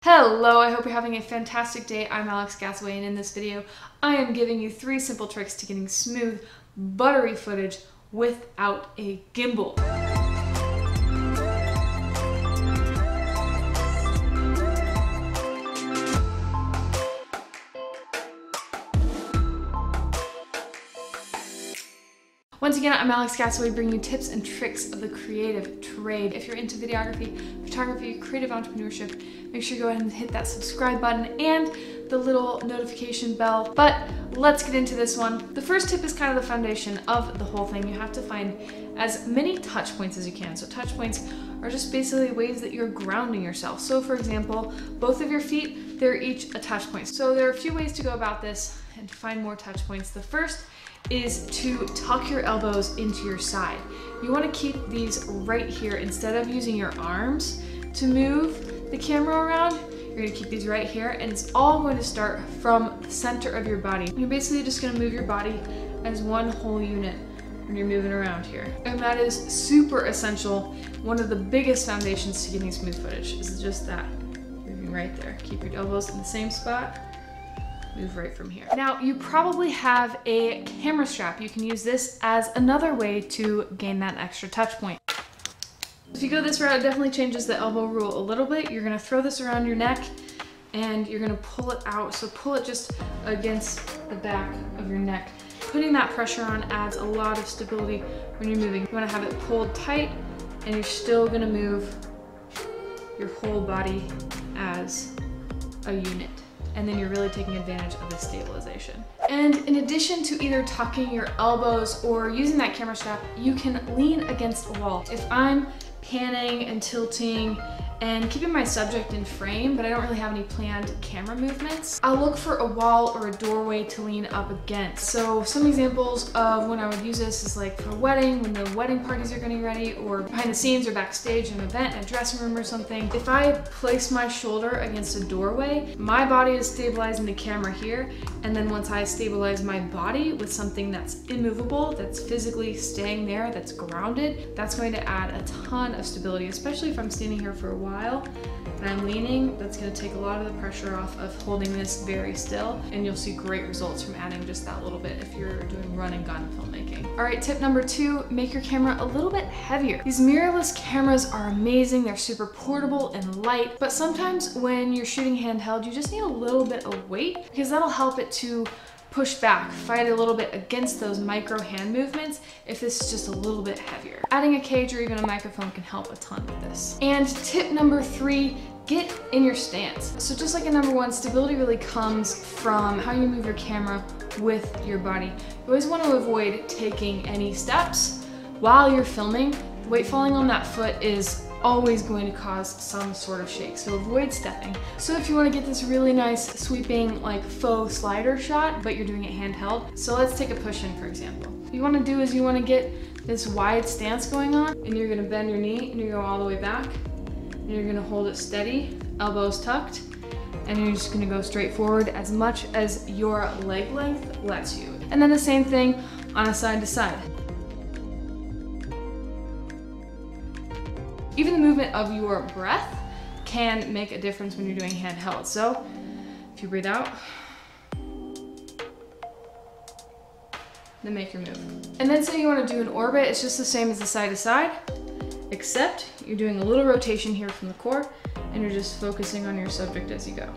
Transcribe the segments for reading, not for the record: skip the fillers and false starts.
Hello, I hope you're having a fantastic day. I'm Alex CASAWAY, and in this video, I am giving you 3 simple tricks to getting smooth, buttery footage without a gimbal. Once again, I'm Alex CASAWAY, bringing you tips and tricks of the creative trade. If you're into videography, photography, creative entrepreneurship, make sure you go ahead and hit that subscribe button and the little notification bell. But let's get into this one. The first tip is kind of the foundation of the whole thing. You have to find as many touch points as you can. So touch points are just basically ways that you're grounding yourself. So for example, both of your feet, they're each a touch point. So there are a few ways to go about this and to find more touch points. The first is to tuck your elbows into your side. You want to keep these right here. Instead of using your arms to move the camera around, you're going to keep these right here, and it's all going to start from the center of your body. You're basically just going to move your body as one whole unit when you're moving around here. And that is super essential. One of the biggest foundations to getting smooth footage is just that. Moving right there. Keep your elbows in the same spot. Move right from here. Now, you probably have a camera strap. You can use this as another way to gain that extra touch point. If you go this route, it definitely changes the elbow rule a little bit. You're gonna throw this around your neck and you're gonna pull it out. So pull it just against the back of your neck. Putting that pressure on adds a lot of stability when you're moving. You wanna have it pulled tight and you're still gonna move your whole body as a unit. And then you're really taking advantage of the stabilization. And in addition to either tucking your elbows or using that camera strap, you can lean against a wall. If I'm panning and tilting and keeping my subject in frame, but I don't really have any planned camera movements, I'll look for a wall or a doorway to lean up against. So some examples of when I would use this is like for a wedding, when the wedding parties are getting ready, or behind the scenes or backstage in an event, in a dressing room or something. If I place my shoulder against a doorway, my body is stabilizing the camera here, and then once I stabilize my body with something that's immovable, that's physically staying there, that's grounded, that's going to add a ton of stability, especially if I'm standing here for a while and I'm leaning. That's going to take a lot of the pressure off of holding this very still, and you'll see great results from adding just that little bit if you're doing run and gun filmmaking. All right, tip number 2, make your camera a little bit heavier. These mirrorless cameras are amazing. They're super portable and light, but sometimes when you're shooting handheld, you just need a little bit of weight because that'll help it to push back, fight a little bit against those micro hand movements if this is just a little bit heavier. Adding a cage or even a microphone can help a ton with this. And tip number 3, get in your stance. So just like in number 1, stability really comes from how you move your camera with your body. You always want to avoid taking any steps while you're filming. Weight falling on that foot is always going to cause some sort of shake, so avoid stepping. So if you want to get this really nice sweeping like faux slider shot, but you're doing it handheld, so let's take a push-in for example. What you want to do is you want to get this wide stance going on, and you're going to bend your knee and you go all the way back, and you're going to hold it steady, elbows tucked, and you're just going to go straight forward as much as your leg length lets you. And then the same thing on a side to side. Even the movement of your breath can make a difference when you're doing handheld. So if you breathe out, then make your move. And then say you want to do an orbit, it's just the same as the side to side, except you're doing a little rotation here from the core and you're just focusing on your subject as you go.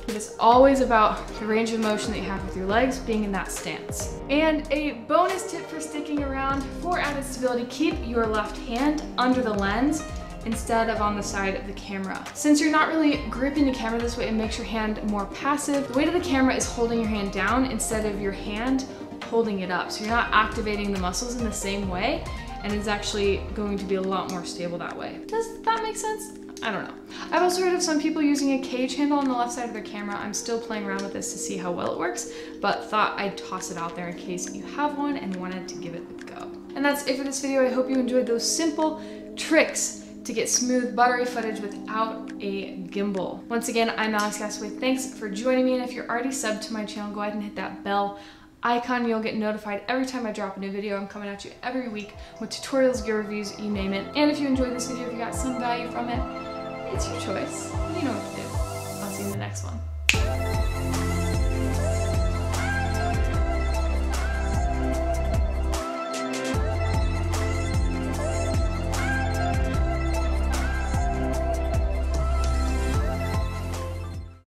It's always about the range of motion that you have with your legs being in that stance. And a bonus tip for sticking around, for added stability, keep your left hand under the lens instead of on the side of the camera. Since you're not really gripping the camera this way, it makes your hand more passive. The weight of the camera is holding your hand down instead of your hand holding it up. So you're not activating the muscles in the same way, and it's actually going to be a lot more stable that way. Does that make sense? I don't know. I've also heard of some people using a cage handle on the left side of their camera. I'm still playing around with this to see how well it works, but thought I'd toss it out there in case you have one and wanted to give it a go. And that's it for this video. I hope you enjoyed those simple tricks to get smooth, buttery footage without a gimbal. Once again, I'm Alex CASAWAY. Thanks for joining me, and if you're already subbed to my channel, go ahead and hit that bell icon. You'll get notified every time I drop a new video. I'm coming at you every week with tutorials, gear reviews, you name it. And if you enjoyed this video, if you got some value from it, It's your choice. You know what to do. I'll see you in the next one.